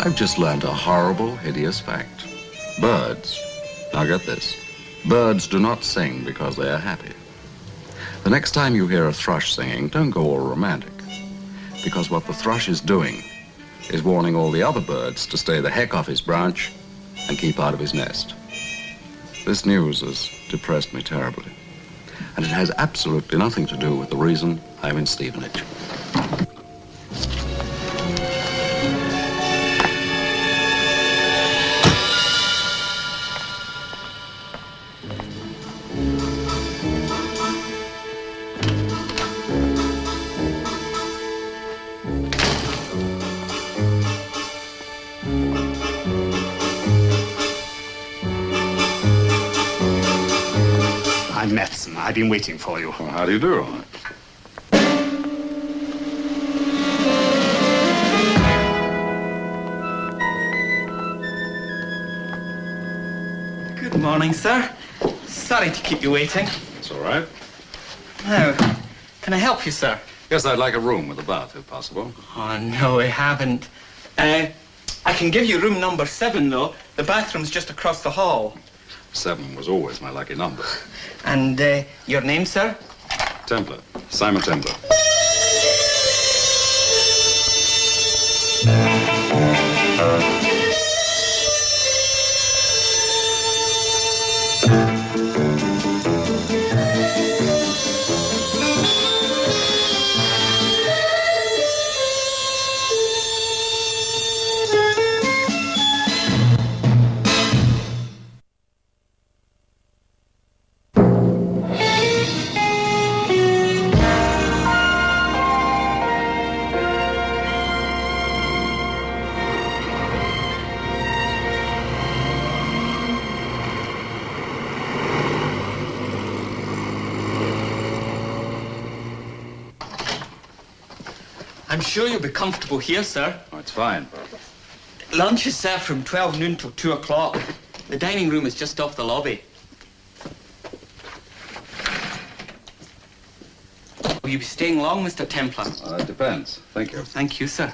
I've just learned a horrible, hideous fact. Birds, now get this, birds do not sing because they are happy. The next time you hear a thrush singing, don't go all romantic, because what the thrush is doing is warning all the other birds to stay the heck off his branch and keep out of his nest. This news has depressed me terribly, and it has absolutely nothing to do with the reason I'm in Stevenage. I've been waiting for you. Well, how do you do? Good morning, sir. Sorry to keep you waiting. It's all right. Now, can I help you, sir? Yes, I'd like a room with a bath, if possible. Oh, no, I haven't. I can give you room number 7, though. The bathroom's just across the hall. 7 was always my lucky number. And your name, sir? Templar. Simon Templar. I'm sure you'll be comfortable here, sir. Oh, it's fine. Lunch is served from 12 noon till 2 o'clock. The dining room is just off the lobby. Will you be staying long, Mr. Templar? It depends. Thank you. Thank you, sir.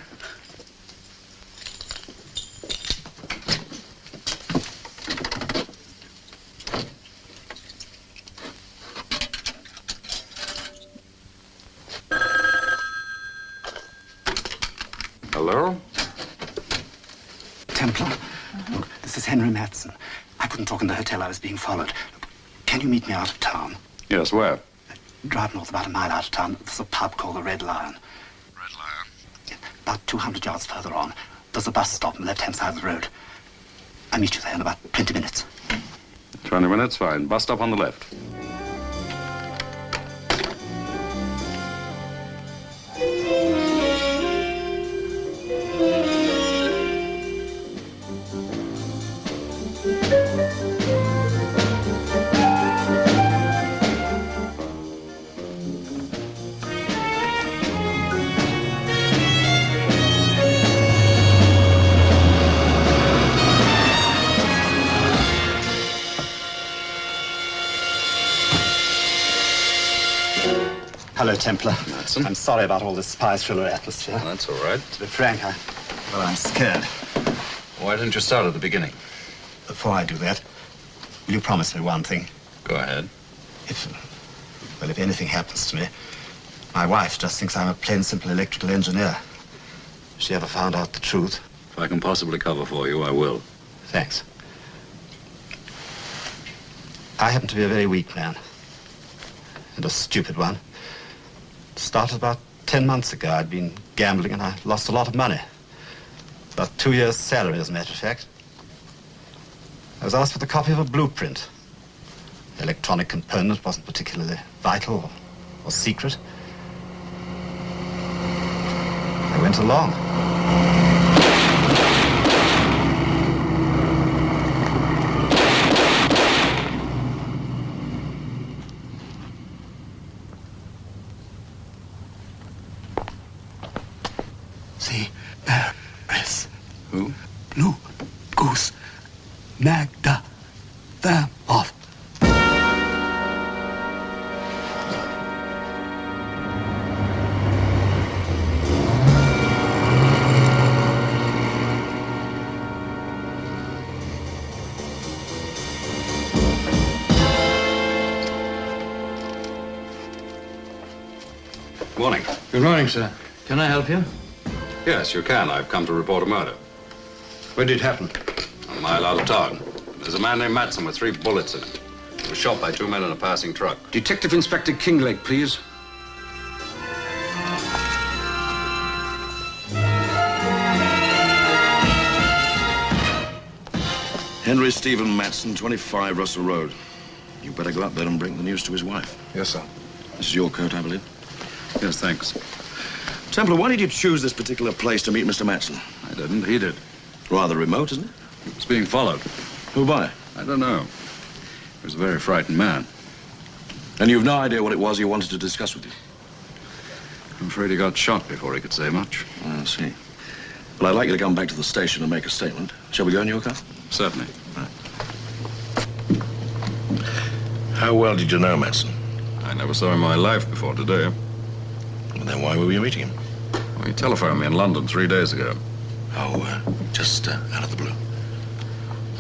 Hello? Templar, look, this is Henry Matson. I couldn't talk in the hotel. I was being followed. Can you meet me out of town? Yes, where? Drive north about a mile out of town. There's a pub called the Red Lion. Red Lion. About 200 yards further on, there's a bus stop on the left-hand side of the road. I'll meet you there in about 20 minutes. 20 minutes, fine. Bus stop on the left. Hello, Templar. Matson. I'm sorry about all this spy thriller atmosphere. Well, that's all right. To be frank, I'm scared. Why didn't you start at the beginning? Before I do that, will you promise me one thing? Go ahead. If anything happens to me, my wife just thinks I'm a plain, simple electrical engineer. If she ever found out the truth. If I can possibly cover for you, I will. Thanks. I happen to be a very weak man. And a stupid one. It started about 10 months ago. I'd been gambling and I lost a lot of money. About 2 years' salary, as a matter of fact. I was asked for the copy of a blueprint. The electronic component wasn't particularly vital or secret. I went along. See, there is. Who? Blue goose. Magda. Them off. Morning. Good morning, sir. Can I help you? Yes, you can. I've come to report a murder. When did it happen? A mile out of town. There's a man named Matson with 3 bullets in him. He was shot by 2 men in a passing truck. Detective Inspector Kinglake, please. Henry Stephen Matson, 25 Russell Road. You better go up there and bring the news to his wife. Yes, sir. This is your coat, I believe. Yes, thanks. Templar, why did you choose this particular place to meet Mr. Matson? I didn't. He did. Rather remote, isn't it? He was being followed. Who by? I don't know. He was a very frightened man. And you've no idea what it was he wanted to discuss with you? I'm afraid he got shot before he could say much. I see. Well, I'd like you to come back to the station and make a statement. Shall we go in your car? Certainly. How well did you know Matson? I never saw him in my life before today. Well, then why were you meeting him? Well, he telephoned me in London 3 days ago. Oh, just out of the blue.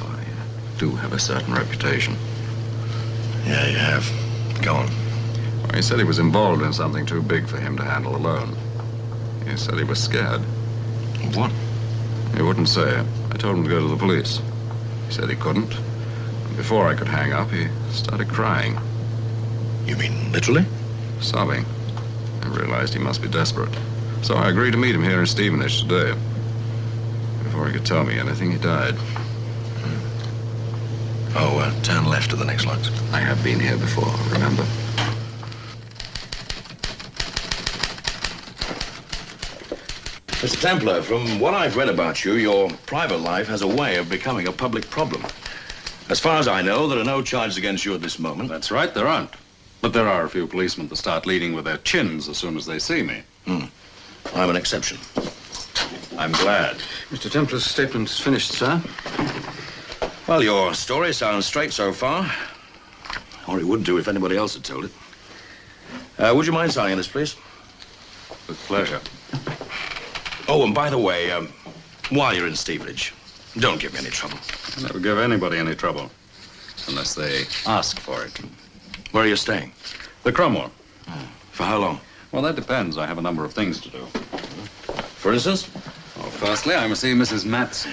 I do have a certain reputation. Yeah, you have. Go on. Well, he said he was involved in something too big for him to handle alone. He said he was scared. Of what? He wouldn't say. I told him to go to the police. He said he couldn't. And before I could hang up, he started crying. You mean literally? Sobbing. I realized he must be desperate. So I agreed to meet him here in Stevenage today. Before he could tell me anything, he died. Oh, turn left at the next lights. I have been here before, remember? Mr. Templar, from what I've read about you, your private life has a way of becoming a public problem. As far as I know, there are no charges against you at this moment. That's right, there aren't. But there are a few policemen that start leading with their chins as soon as they see me. I'm an exception. I'm glad. Mr. Templar's statement's finished, sir. Well, your story sounds straight so far. Or it would do if anybody else had told it. Would you mind signing this, please? With pleasure. Oh, and by the way, while you're in Stevenage, don't give me any trouble. I never give anybody any trouble. Unless they ask for it. Where are you staying? The Cromwell. For how long? Well, that depends. I have a number of things to do. For instance? Well, firstly, I must see Mrs. Matson.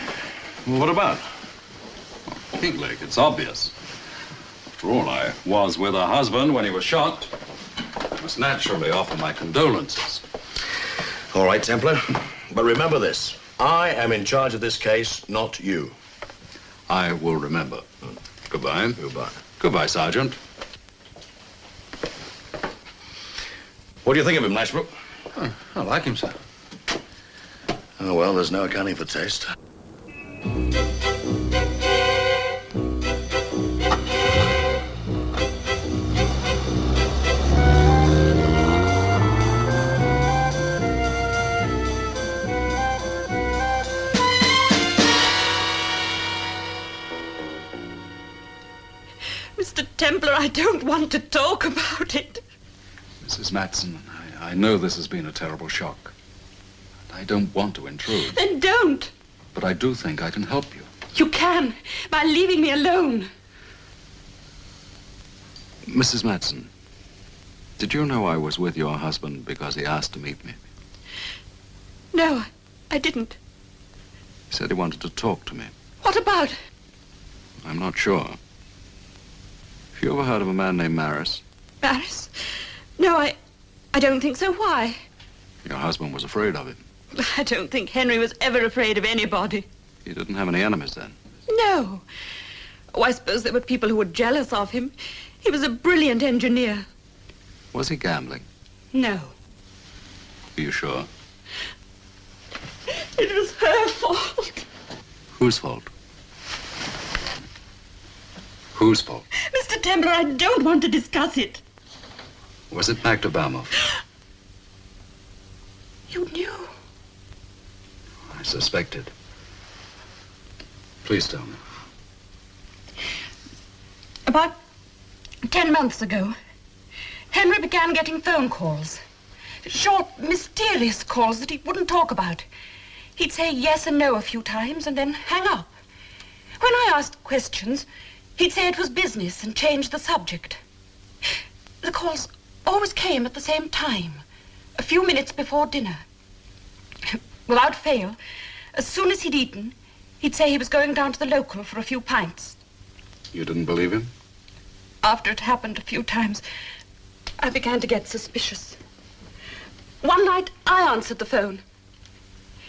Well, what about? Kinglake, it's obvious. After all, I was with her husband when he was shot. I must naturally offer my condolences. All right, Templar. But remember this. I am in charge of this case, not you. I will remember. Goodbye. Goodbye. Goodbye, Sergeant. What do you think of him, Lashbrook? I like him, sir. Oh, well, there's no accounting for taste. Mr. Templar, I don't want to talk about it. Mrs. Matson, I know this has been a terrible shock. I don't want to intrude. Then don't. But I do think I can help you. You can, by leaving me alone. Mrs. Matson, did you know I was with your husband because he asked to meet me? No, I didn't. He said he wanted to talk to me. What about? I'm not sure. Have you ever heard of a man named Maris? Maris? No, I don't think so. Why? Your husband was afraid of him. I don't think Henry was ever afraid of anybody. He didn't have any enemies then? No. Oh, I suppose there were people who were jealous of him. He was a brilliant engineer. Was he gambling? No. Are you sure? It was her fault. Whose fault? Whose fault? Mr. Templar, I don't want to discuss it. Was it Magda Balmont? You knew. I suspected. Please tell me. About 10 months ago, Henry began getting phone calls. Short, mysterious calls that he wouldn't talk about. He'd say yes and no a few times and then hang up. When I asked questions, he'd say it was business and change the subject. The calls always came at the same time, a few minutes before dinner. Without fail, as soon as he'd eaten, he'd say he was going down to the local for a few pints. You didn't believe him? After it happened a few times, I began to get suspicious. One night, I answered the phone.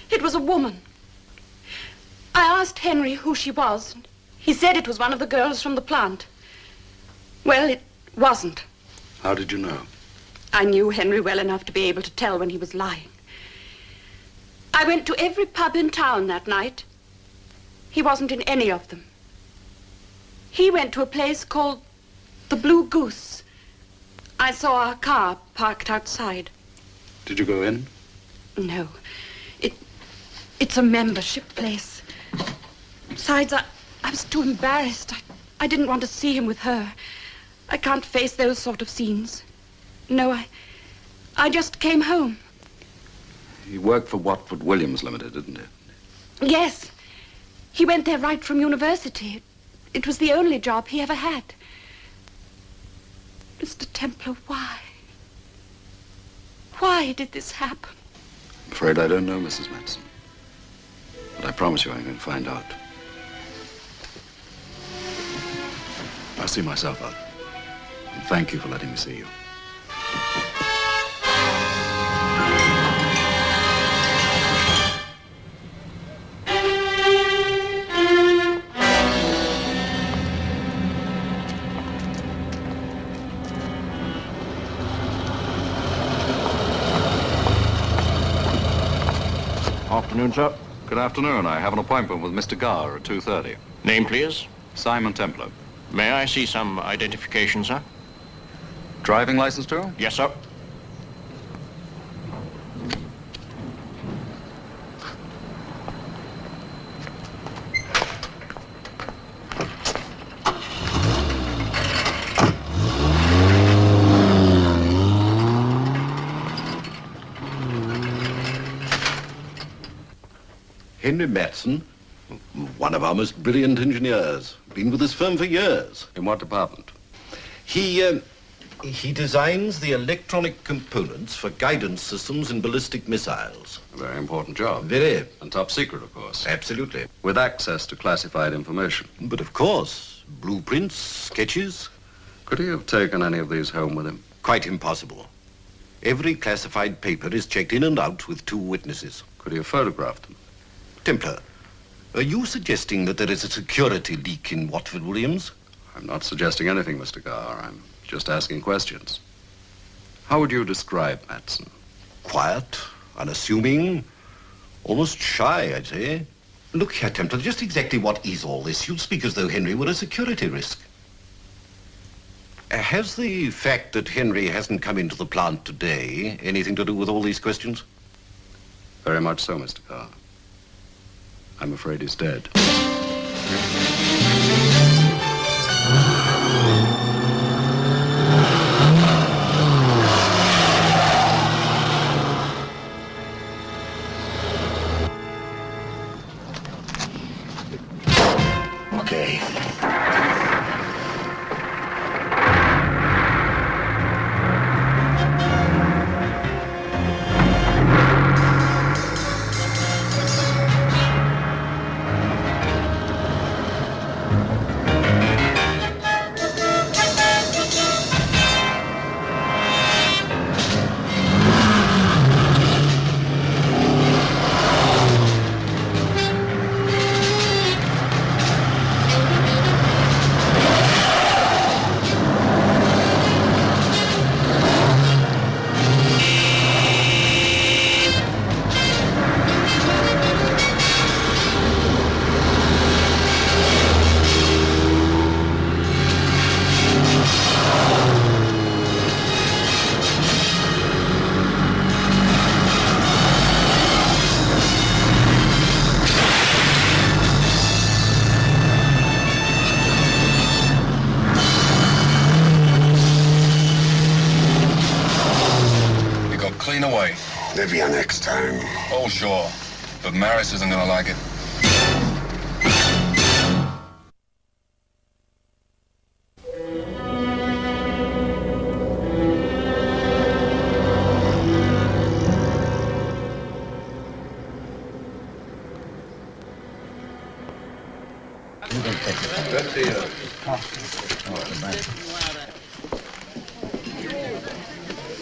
It was a woman. I asked Henry who she was. He said it was one of the girls from the plant. Well, it wasn't. How did you know? I knew Henry well enough to be able to tell when he was lying. I went to every pub in town that night. He wasn't in any of them. He went to a place called the Blue Goose. I saw a car parked outside. Did you go in? No. It's a membership place. Besides, I was too embarrassed. I didn't want to see him with her. I can't face those sort of scenes. No, I just came home. He worked for Watford Williams Limited, didn't he? Yes. He went there right from university. It was the only job he ever had. Mr. Templar, why? Why did this happen? I'm afraid I don't know, Mrs. Madsen. But I promise you I'm going to find out. I'll see myself out. And thank you for letting me see you. Afternoon, sir. Good afternoon. I have an appointment with Mr. Garr at 2:30. Name, please. Simon Templar. May I see some identification, sir? Driving license too? Yes, sir. Henry Madsen, one of our most brilliant engineers. Been with this firm for years. In what department? He designs the electronic components for guidance systems in ballistic missiles. A very important job. Very. And top secret, of course. Absolutely. With access to classified information. But of course, blueprints, sketches. Could he have taken any of these home with him? Quite impossible. Every classified paper is checked in and out with 2 witnesses. Could he have photographed them? Templar, are you suggesting that there is a security leak in Watford Williams? I'm not suggesting anything, Mr. Garr. I'm just asking questions. How would you describe Madsen? Quiet, unassuming, almost shy, I'd say. Look here, Templar, just exactly what is all this? You speak as though Henry were a security risk. Has the fact that Henry hasn't come into the plant today anything to do with all these questions? Very much so, Mr. Garr. I'm afraid he's dead. Okay. Clean away. There'll be a next time. Oh, sure. But Maris isn't gonna like it.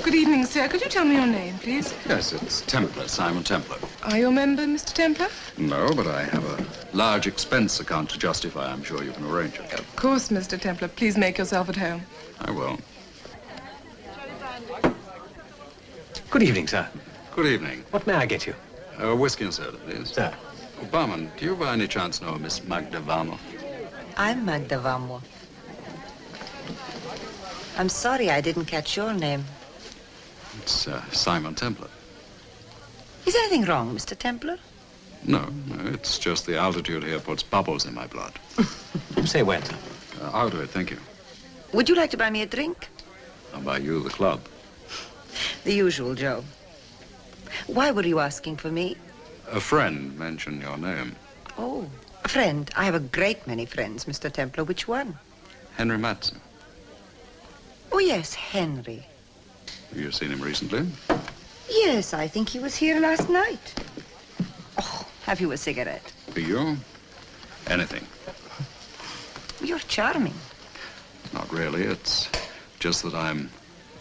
Good evening, sir. Could you tell me your name, please? Yes, it's Templar, Simon Templar. Are you a member, Mr. Templar? No, but I have a large expense account to justify. I'm sure you can arrange it. Of course, Mr. Templar. Please make yourself at home. I will. Good evening, sir. Good evening. What may I get you? Whiskey and soda, please. Sir. Oh, barman, do you by any chance know Miss Magda Varmo? I'm Magda Varmo. I'm sorry I didn't catch your name. It's Simon Templar. Is anything wrong, Mr. Templar? No, it's just the altitude here puts bubbles in my blood. Say when, sir? I'll do it, thank you. Would you like to buy me a drink? I'll buy you the club. The usual, Joe. Why were you asking for me? A friend mentioned your name. Oh, a friend. I have a great many friends, Mr. Templar. Which one? Henry Madsen. Oh, yes, Henry. Have you seen him recently? Yes, I think he was here last night. Oh, have you a cigarette? For you? Anything. You're charming. Not really. It's just that I'm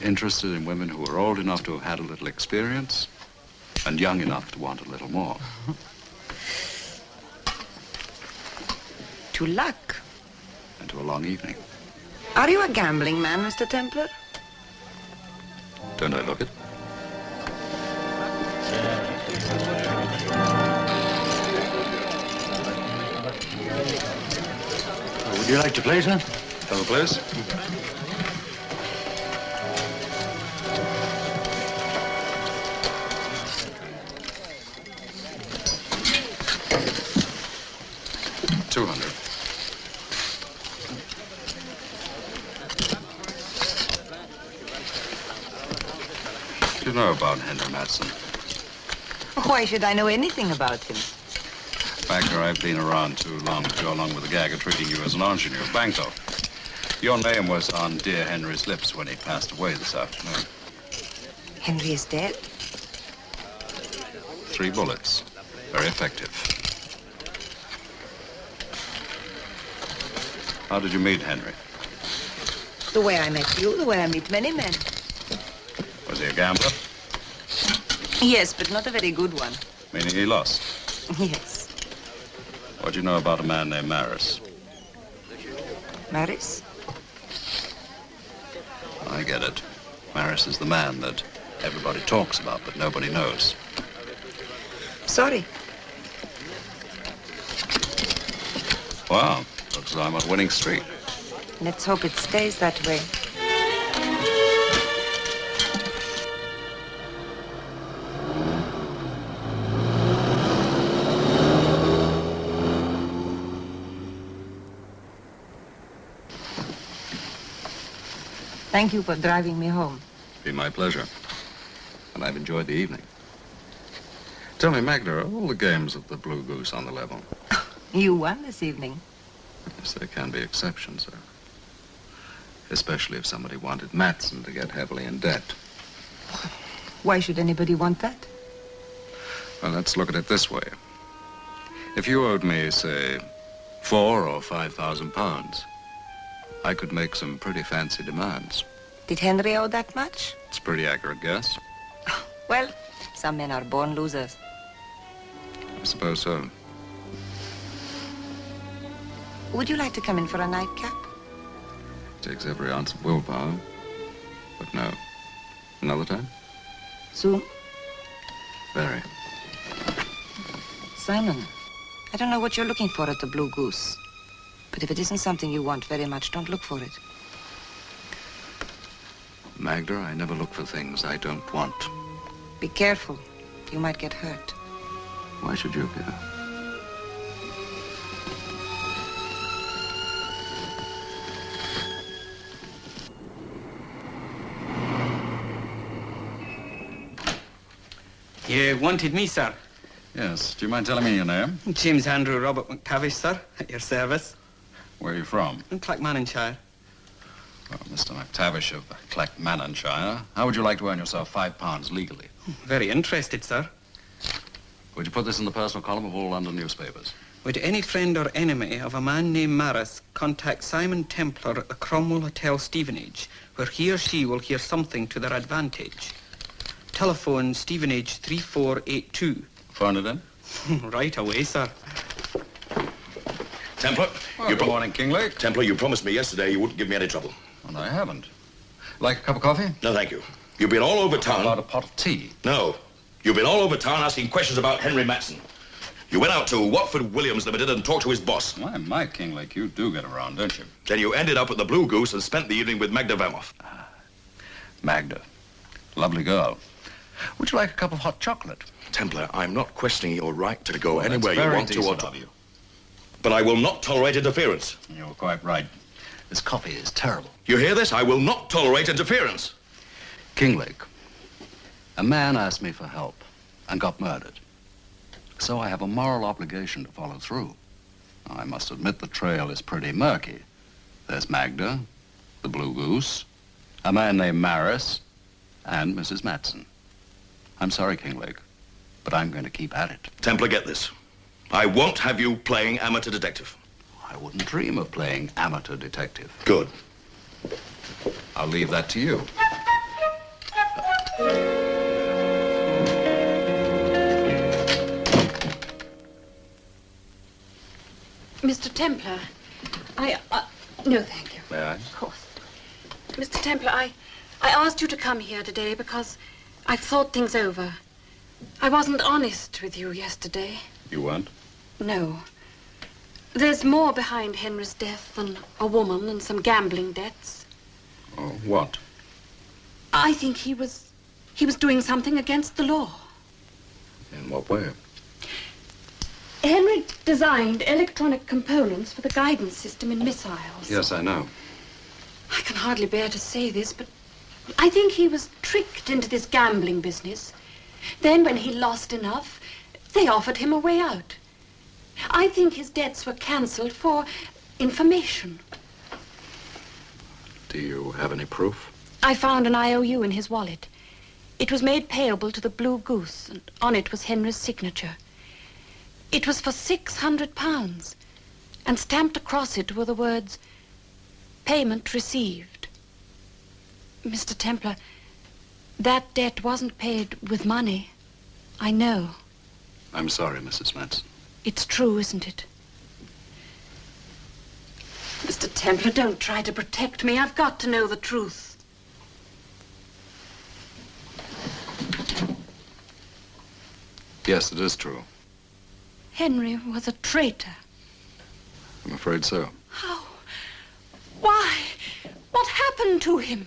interested in women who are old enough to have had a little experience and young enough to want a little more. To luck. And to a long evening. Are you a gambling man, Mr. Templar? Don't I look it? Would you like to play, sir? Have a place? $200. What do you know about Henry Madsen? Why should I know anything about him? Factor, I've been around too long to go along with the gag of treating you as an ingenue. Banco. Your name was on dear Henry's lips when he passed away this afternoon. Henry is dead? 3 bullets. Very effective. How did you meet Henry? The way I met you, the way I meet many men. Was he a gambler? Yes, but not a very good one. Meaning he lost? Yes. What do you know about a man named Maris? Maris? I get it. Maris is the man that everybody talks about, but nobody knows. Sorry. Wow, looks like I'm on a winning streak. Let's hope it stays that way. Thank you for driving me home. Be my pleasure. And I've enjoyed the evening. Tell me, Magda, are all the games of the Blue Goose on the level? You won this evening. Yes, there can be exceptions, sir. Especially if somebody wanted Madsen to get heavily in debt. Why should anybody want that? Well, let's look at it this way. If you owed me, say, £4,000 or £5,000, I could make some pretty fancy demands. Did Henry owe that much? It's a pretty accurate guess. Well, some men are born losers. I suppose so. Would you like to come in for a nightcap? Takes every ounce of willpower. But no. Another time? Soon? Very. Simon, I don't know what you're looking for at the Blue Goose. But if it isn't something you want very much, don't look for it. Magda, I never look for things I don't want. Be careful. You might get hurt. Why should you care? You wanted me, sir? Yes. Do you mind telling me your name? James Andrew Robert McTavish, sir, at your service. Where are you from? In Clackmannanshire. Oh, Mr. McTavish of Clackmannanshire. How would you like to earn yourself £5 legally? Very interested, sir. Would you put this in the personal column of all London newspapers? Would any friend or enemy of a man named Maris contact Simon Templar at the Cromwell Hotel, Stevenage, where he or she will hear something to their advantage? Telephone Stevenage 3482. Phone it in? Right away, sir. Templar, Well, good morning, Kinglake. Templar, you promised me yesterday you wouldn't give me any trouble. And I haven't. Like a cup of coffee? No, thank you. You've been all over How town. about a pot of tea? No. You've been all over town asking questions about Henry Matson. You went out to Watford Williams Limited and talked to his boss. My Kinglake, you do get around, don't you? Then you ended up at the Blue Goose and spent the evening with Magda Vamoff. Magda. Lovely girl. Would you like a cup of hot chocolate? Templar, I'm not questioning your right to go Well, anywhere you that's very want to or decent to. of you. But I will not tolerate interference. You're quite right. This coffee is terrible. You hear this? I will not tolerate interference. Kinglake, a man asked me for help and got murdered. So I have a moral obligation to follow through. I must admit the trail is pretty murky. There's Magda, the Blue Goose, a man named Maris, and Mrs. Matson. I'm sorry, Kinglake, but I'm going to keep at it. Templar, get this. I won't have you playing amateur detective. I wouldn't dream of playing amateur detective. Good. I'll leave that to you. Mr. Templar, no, thank you. May I? Of course. Mr. Templar, I asked you to come here today because I've thought things over. I wasn't honest with you yesterday. You weren't? No. There's more behind Henry's death than a woman and some gambling debts. Oh, what? I think he was doing something against the law. In what way? Henry designed electronic components for the guidance system in missiles. Yes, I know. I can hardly bear to say this, but I think he was tricked into this gambling business. Then when he lost enough, they offered him a way out. I think his debts were cancelled for information. Do you have any proof? I found an IOU in his wallet. It was made payable to the Blue Goose, and on it was Henry's signature. It was for £600, and stamped across it were the words, "Payment received." Mr. Templar, that debt wasn't paid with money. I know. I'm sorry, Mrs. Matson. It's true, isn't it? Mr. Templar, don't try to protect me. I've got to know the truth. Yes, it is true. Henry was a traitor. I'm afraid so. How? Why? What happened to him?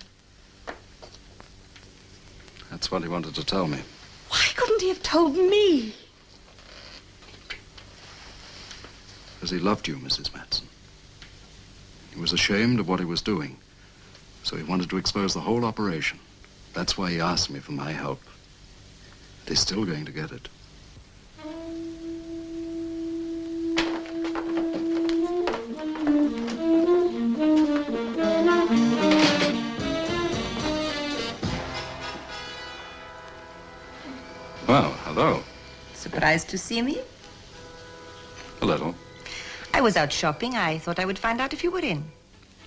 That's what he wanted to tell me. Why couldn't he have told me? Because he loved you, Mrs. Matson. He was ashamed of what he was doing, so he wanted to expose the whole operation. That's why he asked me for my help. He's still going to get it. Well, hello. Surprised to see me? A little. I was out shopping. I thought I would find out if you were in.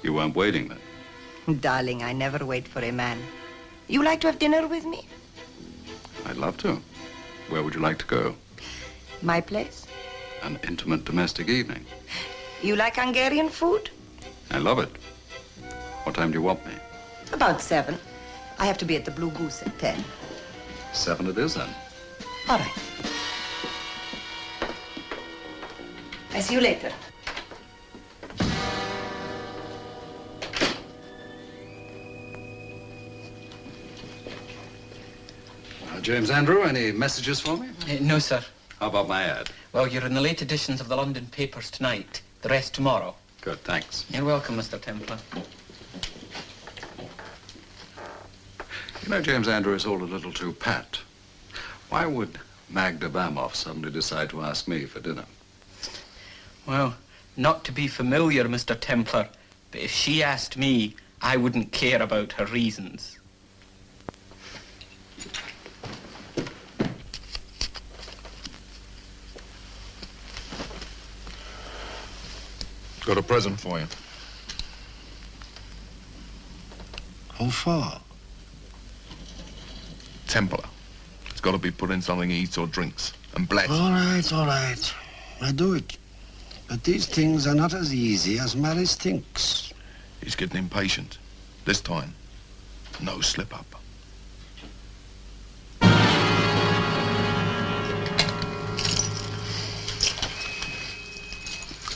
You weren't waiting then? Darling, I never wait for a man. You like to have dinner with me? I'd love to. Where would you like to go? My place? An intimate domestic evening. You like Hungarian food? I love it. What time do you want me? About 7. I have to be at the Blue Goose at 10. 7 it is then. All right. I see you later. James Andrew, any messages for me? No, sir. How about my ad? Well, you're in the late editions of the London papers tonight. The rest tomorrow. Good, thanks. You're welcome, Mr. Templar. You know, James Andrew is all a little too pat. Why would Magda Vamoff suddenly decide to ask me for dinner? Well, not to be familiar, Mr. Templar, but if she asked me, I wouldn't care about her reasons. Got a present for you. How far? Templar. It's got to be put in something he eats or drinks. And blessed. All right. I do it. But these things are not as easy as Maris thinks. He's getting impatient. This time, no slip up.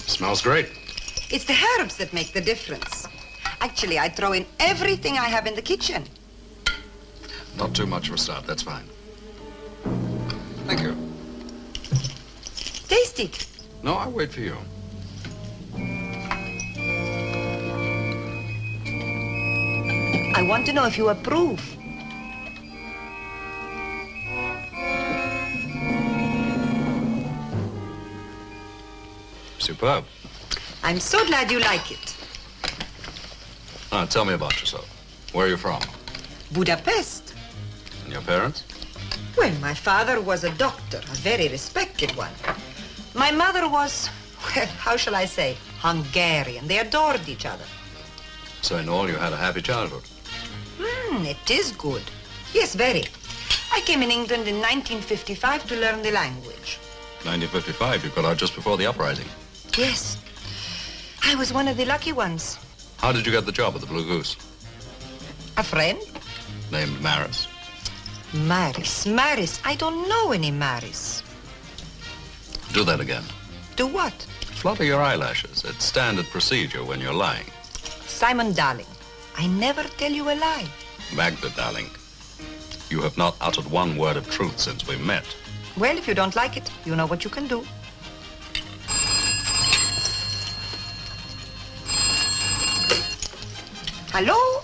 Smells great. It's the herbs that make the difference. Actually, I throw in everything I have in the kitchen. Not too much for a start, that's fine. Thank you. Taste it. No, I'll wait for you. I want to know if you approve. Superb. I'm so glad you like it. Now, tell me about yourself. Where are you from? Budapest. And your parents? Well, my father was a doctor, a very respected one. My mother was, well, how shall I say, Hungarian. They adored each other. So in all, you had a happy childhood. It is good. Yes, very. I came in England in 1955 to learn the language. 1955, you got out just before the uprising. Yes. I was one of the lucky ones. How did you get the job at the Blue Goose? A friend? Named Maris. Maris. I don't know any Maris. Do that again. Do what? Flutter your eyelashes. It's standard procedure when you're lying. Simon Darling, I never tell you a lie. Magda, darling, you have not uttered one word of truth since we met. Well, if you don't like it, you know what you can do. Hello?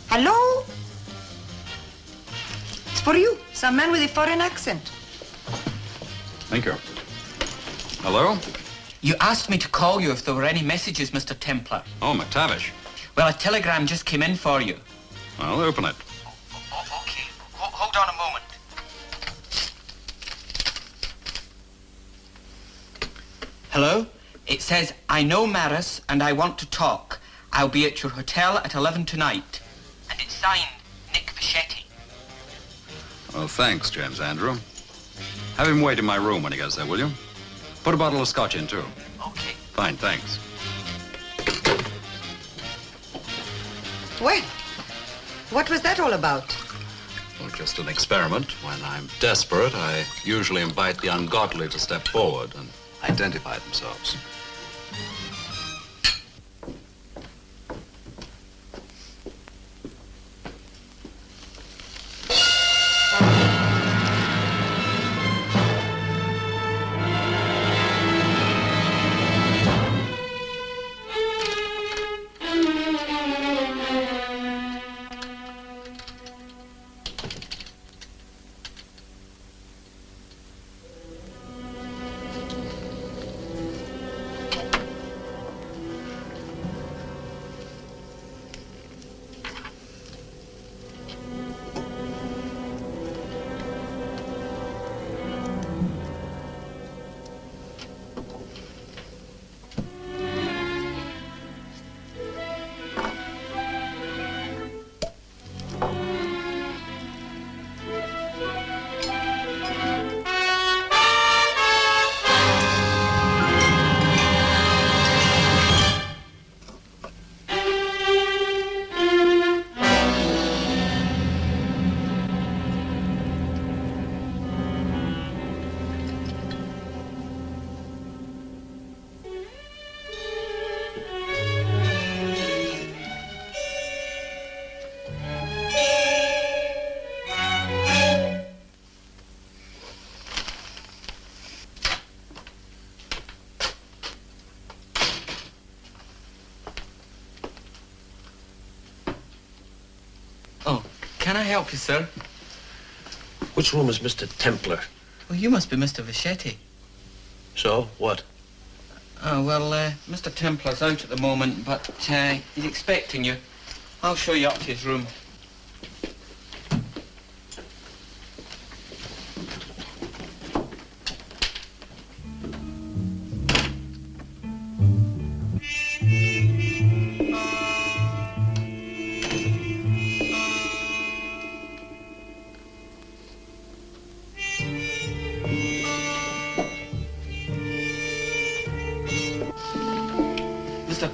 Hello? It's for you, some man with a foreign accent. Thank you. Hello? You asked me to call you if there were any messages, Mr. Templar. Oh, McTavish. Well, a telegram just came in for you. Well, open it. Okay. Hold on a moment. Hello? It says, I know Maris and I want to talk. I'll be at your hotel at 11 tonight. And it's signed, Nick Fischetti. Well, thanks, James Andrew. Have him wait in my room when he gets there, will you? Put a bottle of scotch in, too. Okay. Fine, thanks. Well, what was that all about? Well, just an experiment. When I'm desperate, I usually invite the ungodly to step forward and identify themselves. Can I help you, sir? Which room is Mr. Templar? Well, you must be Mr. Fischetti. So, what? Oh, well, Mr. Templar's out at the moment, but he's expecting you. I'll show you up to his room.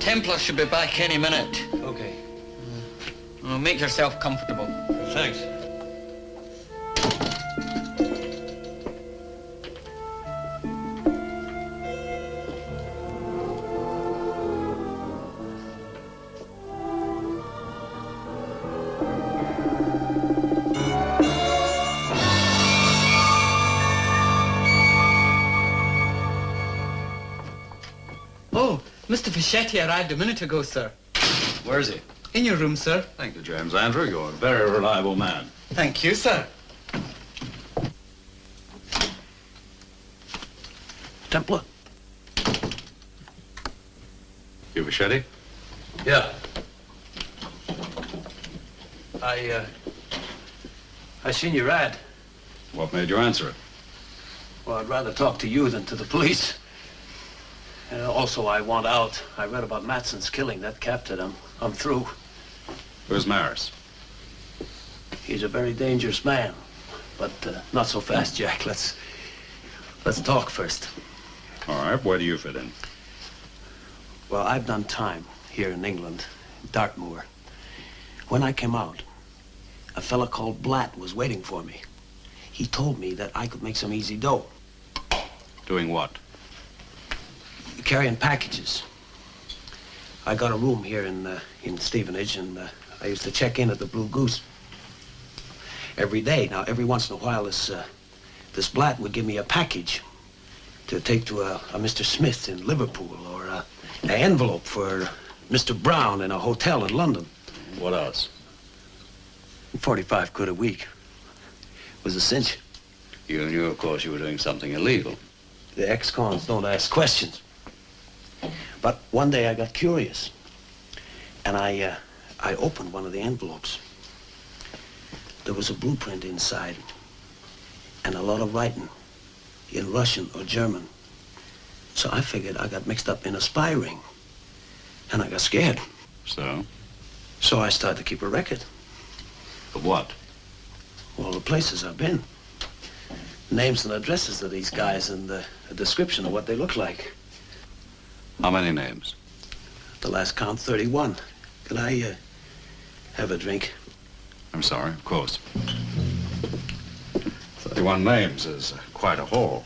Templar should be back any minute. Okay. Make yourself comfortable. Thanks. Oh, Mr. Fischetti arrived a minute ago, sir. Where is he? In your room, sir. Thank you, James Andrew. You're a very reliable man. Thank you, sir. Templar? You Fischetti? Yeah. I seen your ad. What made you answer it? Well, I'd rather talk to you than to the police. Also, I want out. I read about Matson's killing. That capped it. I'm through. Where's Maris? He's a very dangerous man. But not so fast, Jack. Let's talk first. All right, where do you fit in? Well, I've done time here in England, Dartmoor. When I came out, a fella called Blatt was waiting for me. He told me that I could make some easy dough. Doing what? Carrying packages. I got a room here in Stevenage, and I used to check in at the Blue Goose every day. Now, every once in a while, this Blatt would give me a package to take to a Mr. Smith in Liverpool, or an envelope for Mr. Brown in a hotel in London. What else? 45 quid a week. Was a cinch. You knew, of course, you were doing something illegal. The ex-cons don't ask questions. But one day I got curious, and I opened one of the envelopes. There was a blueprint inside, and a lot of writing in Russian or German. So I figured I got mixed up in a spy ring, and I got scared. So? So I started to keep a record. Of what? Well, the places I've been. Names and addresses of these guys, and a description of what they look like. How many names? The last count, 31. Can I have a drink? I'm sorry, of course. 31 names is quite a haul.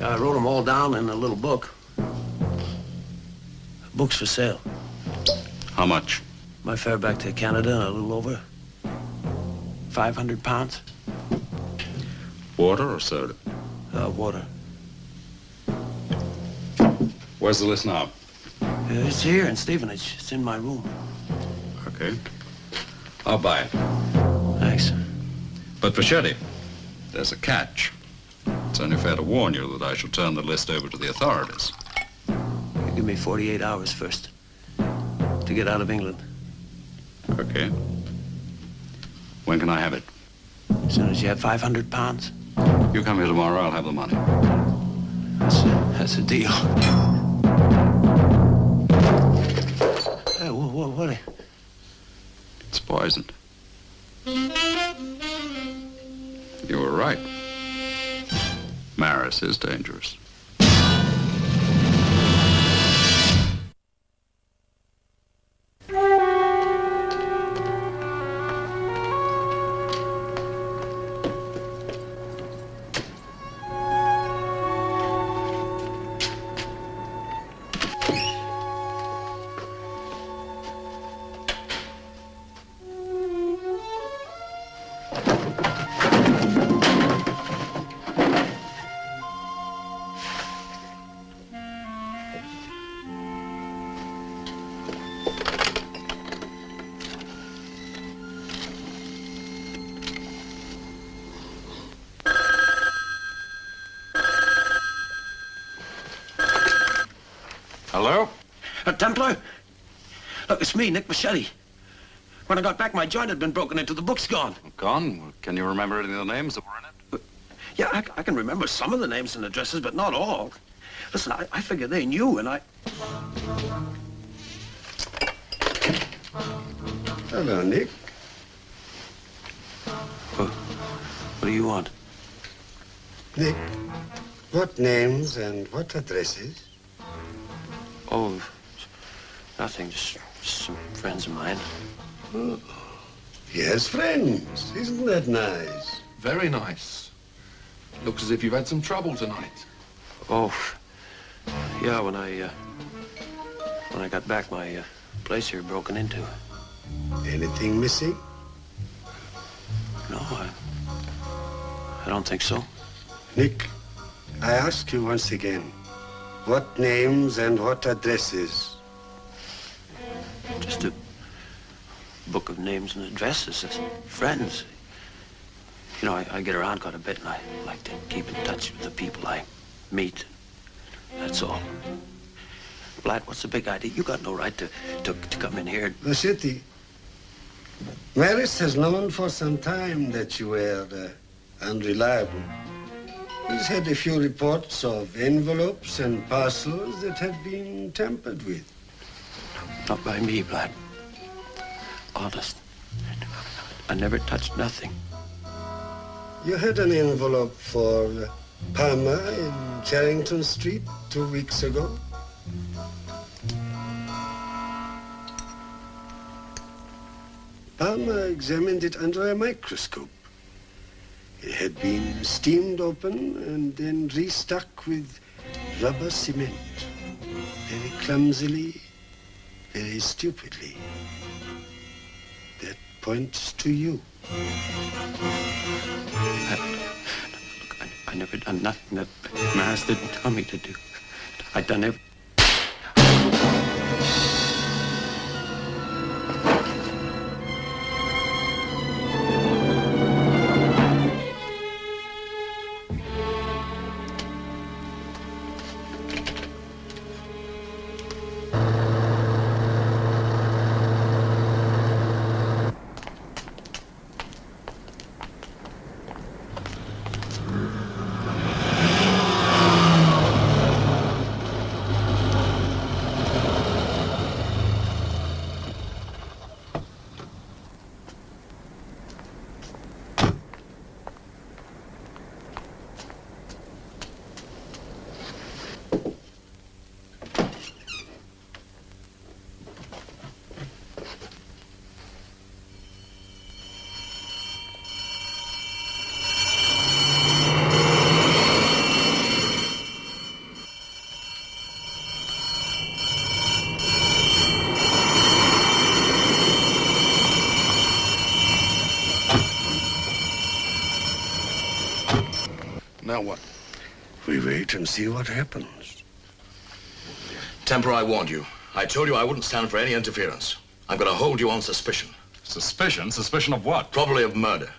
I wrote them all down in a little book. Books for sale. How much? My fare back to Canada, a little over 500 pounds. Water or soda? Water. Where's the list now? It's here in Stevenage. It's in my room. Okay. I'll buy it. Thanks. But Fischetti, there's a catch. It's only fair to warn you that I shall turn the list over to the authorities. You give me 48 hours first to get out of England. Okay. When can I have it? As soon as you have 500 pounds. You come here tomorrow, I'll have the money. That's a deal. Hey, what? It's poisoned. You were right. Maris is dangerous. Hello? Templar? Look, it's me, Nick Fischetti. When I got back, my joint had been broken into. The book's gone. Gone? Can you remember any of the names that were in it? Yeah, I can remember some of the names and addresses, but not all. Listen, I figured they knew, and I... Hello, Nick. What do you want? Nick, what names and what addresses? Oh, Nothing, just some friends of mine. Oh, he has friends. Isn't that nice? Very nice. Looks as if you've had some trouble tonight. Oh, yeah, when I got back, my place here broken into. Anything missing? No, I don't think so. Nick, I ask you once again, what names and what addresses? Just a book of names and addresses as friends. You know, I get around quite a bit, and I like to keep in touch with the people I meet. That's all. Blatt, what's the big idea? You got no right to come in here. Lachetti, Maris has known for some time that you were unreliable. He's had a few reports of envelopes and parcels that have been tampered with. Not by me, Blatt. Honest. I never touched nothing. You had an envelope for Palmer in Carrington Street 2 weeks ago. Palmer examined it under a microscope. It had been steamed open and then restuck with rubber cement. Very clumsily, very stupidly. That points to you. I never done nothing that Maris didn't tell me to do. I done everything. Now what? We wait and see what happens. Templar, I warned you. I told you I wouldn't stand for any interference. I'm going to hold you on suspicion. Suspicion? Suspicion of what? Probably of murder.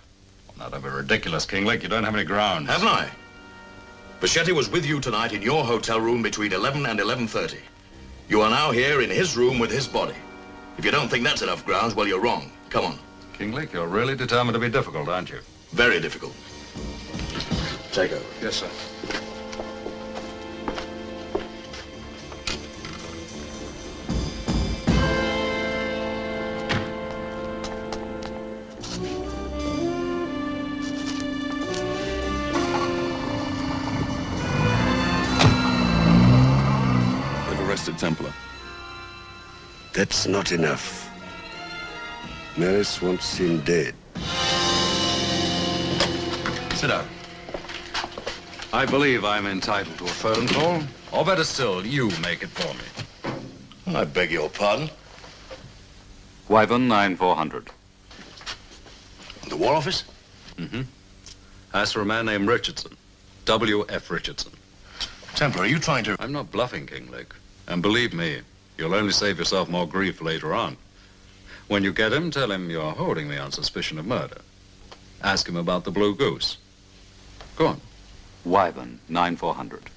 Not of a ridiculous, Kinglake. You don't have any grounds. Haven't I? Bichetti was with you tonight in your hotel room between 11 and 11:30. You are now here in his room with his body. If you don't think that's enough grounds, well, you're wrong. Come on. Kinglake, you're really determined to be difficult, aren't you? Very difficult. Take over. Yes, sir. They've arrested Templar. That's not enough. Maris wants him dead. Sit down. I believe I'm entitled to a phone call. Or better still, you make it for me. I beg your pardon? Wyvern 9400. The War Office? Mm-hmm. Ask for a man named Richardson. W.F. Richardson. Templar, are you trying to... I'm not bluffing, Kinglake. And believe me, you'll only save yourself more grief later on. When you get him, tell him you're holding me on suspicion of murder. Ask him about the Blue Goose. Go on. Wyvern 9400.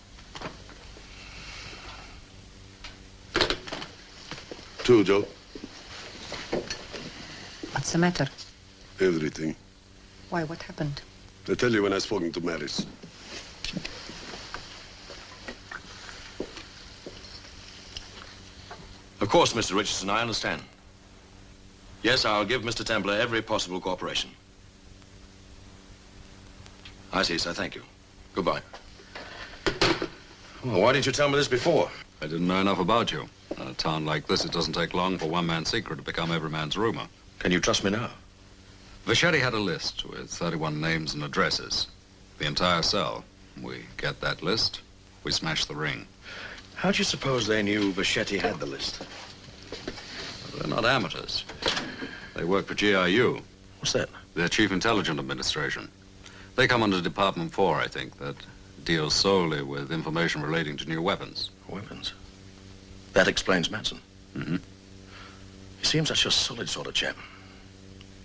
Two, Joe. What's the matter? Everything. Why, what happened? I'll tell you when I've spoken to Maris. Of course, Mr. Richardson, I understand. Yes, I'll give Mr. Templar every possible cooperation. I see, sir. Thank you. Goodbye. Well, why didn't you tell me this before? I didn't know enough about you. In a town like this, it doesn't take long for one man's secret to become every man's rumor. Can you trust me now? Vachetti had a list with 31 names and addresses. The entire cell. We get that list, we smash the ring. How do you suppose they knew Vachetti had the list? They're not amateurs. They work for GRU. What's that? Their Chief Intelligence Administration. They come under Department 4, I think, that deals solely with information relating to new weapons. Weapons? That explains Madsen. Mm-hmm. He seems such a solid sort of chap.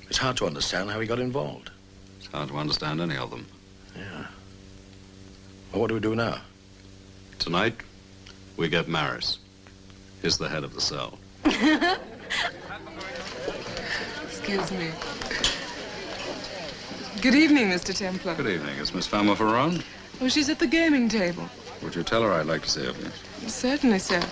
It's hard to understand how he got involved. It's hard to understand any of them. Yeah. Well, what do we do now? Tonight, we get Maris. He's the head of the cell. Excuse me. Good evening, Mr. Templar. Good evening. Is Miss Fama around? Oh, she's at the gaming table. Would you tell her I'd like to see her, please? Certainly, sir.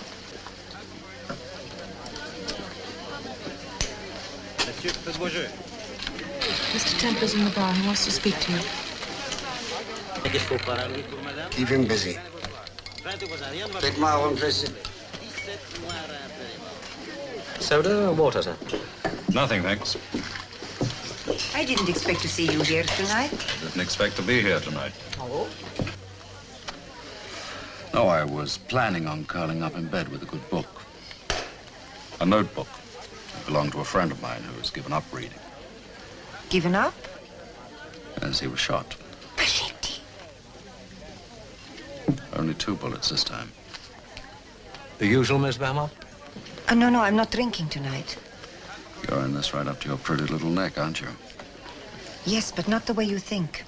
Mr. Templar's in the bar. He wants to speak to you. Keep him busy. Take my own place. Soda or water, sir? Nothing, thanks. I didn't expect to see you here tonight. Didn't expect to be here tonight. Oh? No, I was planning on curling up in bed with a good book. A notebook. It belonged to a friend of mine who has given up reading. Given up? As he was shot. Vachetti. Only 2 bullets this time. The usual, Miss Bammer? No, I'm not drinking tonight. You're in this right up to your pretty little neck, aren't you? Yes, but not the way you think.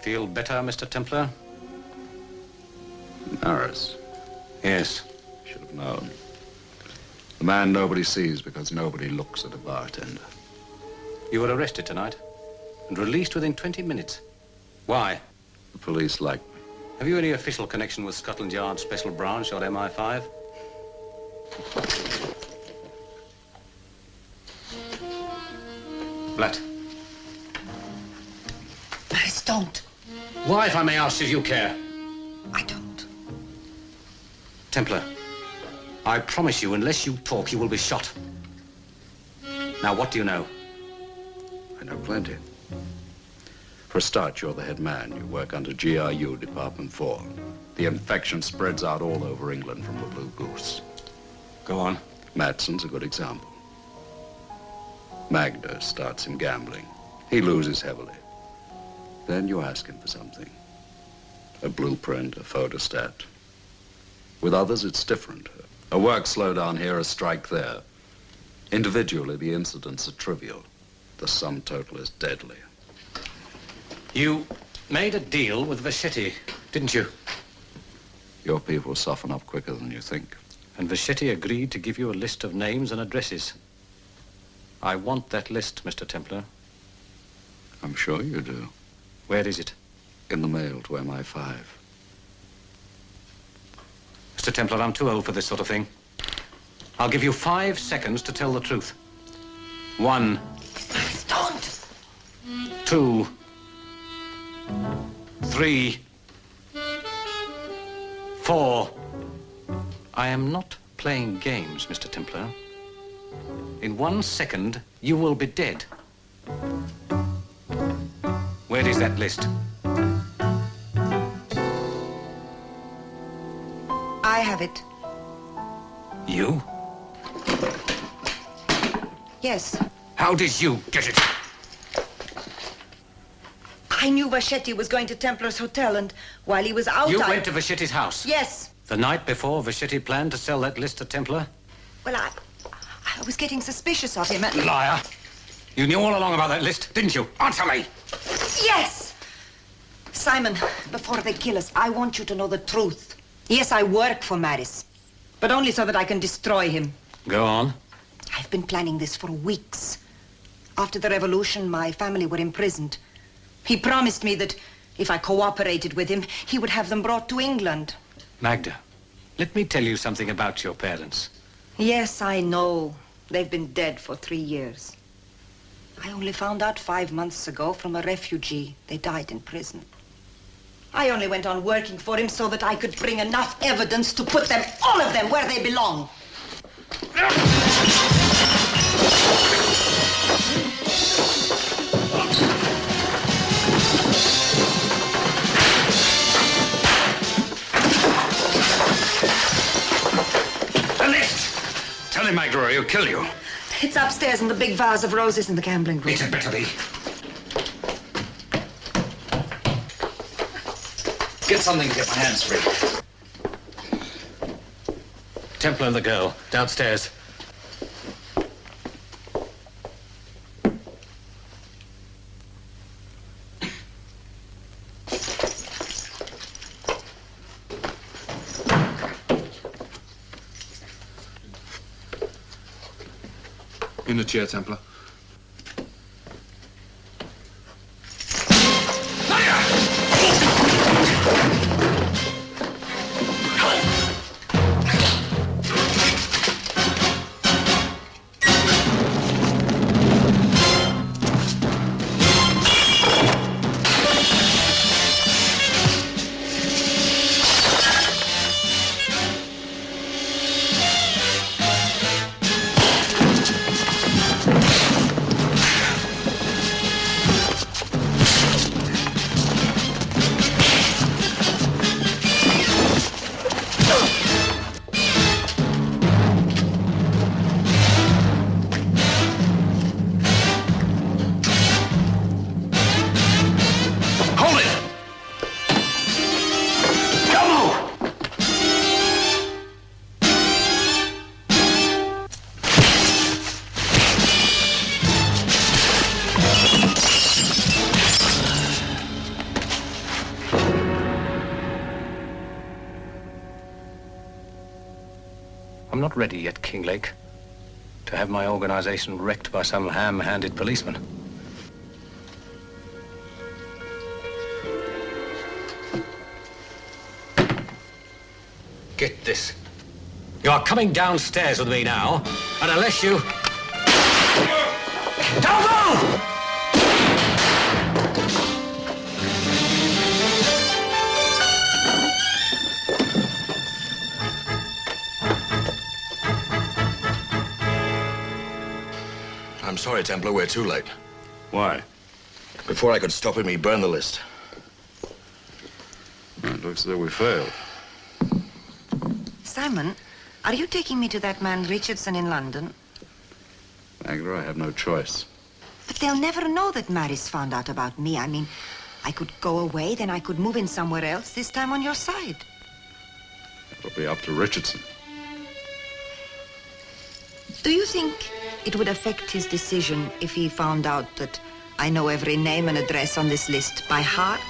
Feel better, Mr. Templar? Maris. Yes. Should have known. The man nobody sees because nobody looks at a bartender. You were arrested tonight and released within 20 minutes. Why? The police like me. Have you any official connection with Scotland Yard Special Branch or MI5? Blatt. Maris, don't. Why, if I may ask, if you care? I don't. Templar, I promise you, unless you talk, you will be shot. Now, what do you know? I know plenty. For a start, you're the head man. You work under GRU Department 4. The infection spreads out all over England from the Blue Goose. Go on. Madsen's a good example. Magda starts him gambling. He loses heavily. Then you ask him for something. A blueprint, a photostat. With others, it's different. A work slowdown here, a strike there. Individually, the incidents are trivial. The sum total is deadly. You made a deal with Vachetti, didn't you? Your people soften up quicker than you think. And Vachetti agreed to give you a list of names and addresses. I want that list, Mr. Templar. I'm sure you do. Where is it? In the mail to MI5. Mr. Templar, I'm too old for this sort of thing. I'll give you 5 seconds to tell the truth. 1. Don't! 2. 3. 4. I am not playing games, Mr. Templar. In 1 second, you will be dead. Where is that list? I have it. You? Yes. How did you get it? I knew Vachetti was going to Templar's hotel, and while he was out, You went to Vachetti's house? Yes. The night before Vachetti planned to sell that list to Templar? Well, I was getting suspicious of him. Liar. You knew all along about that list, didn't you? Answer me. Yes! Simon, before they kill us, I want you to know the truth. Yes, I work for Maris, but only so that I can destroy him. Go on. I've been planning this for weeks. After the revolution, my family were imprisoned. He promised me that if I cooperated with him, he would have them brought to England. Magda, let me tell you something about your parents. Yes, I know. They've been dead for 3 years. I only found out 5 months ago from a refugee. They died in prison. I only went on working for him so that I could bring enough evidence to put them, all of them, where they belong. The list! Tell him, Magda, or he'll kill you. It's upstairs in the big vase of roses in the gambling room. It had better be. Get something to get my hands free. Templar and the girl, downstairs. In the chair, Templar. I'm not ready yet, Kinglake, to have my organization wrecked by some ham-handed policeman. Get this. You're coming downstairs with me now, and unless you... Don't move! I'm sorry, Templar, we're too late. Why? Before I could stop him, he burned the list. It looks as though we failed. Simon, are you taking me to that man Richardson in London? Magda, I have no choice. But they'll never know that Maris found out about me. I mean, I could go away, then I could move in somewhere else, this time on your side. It'll be up to Richardson. Do you think it would affect his decision if he found out that I know every name and address on this list by heart?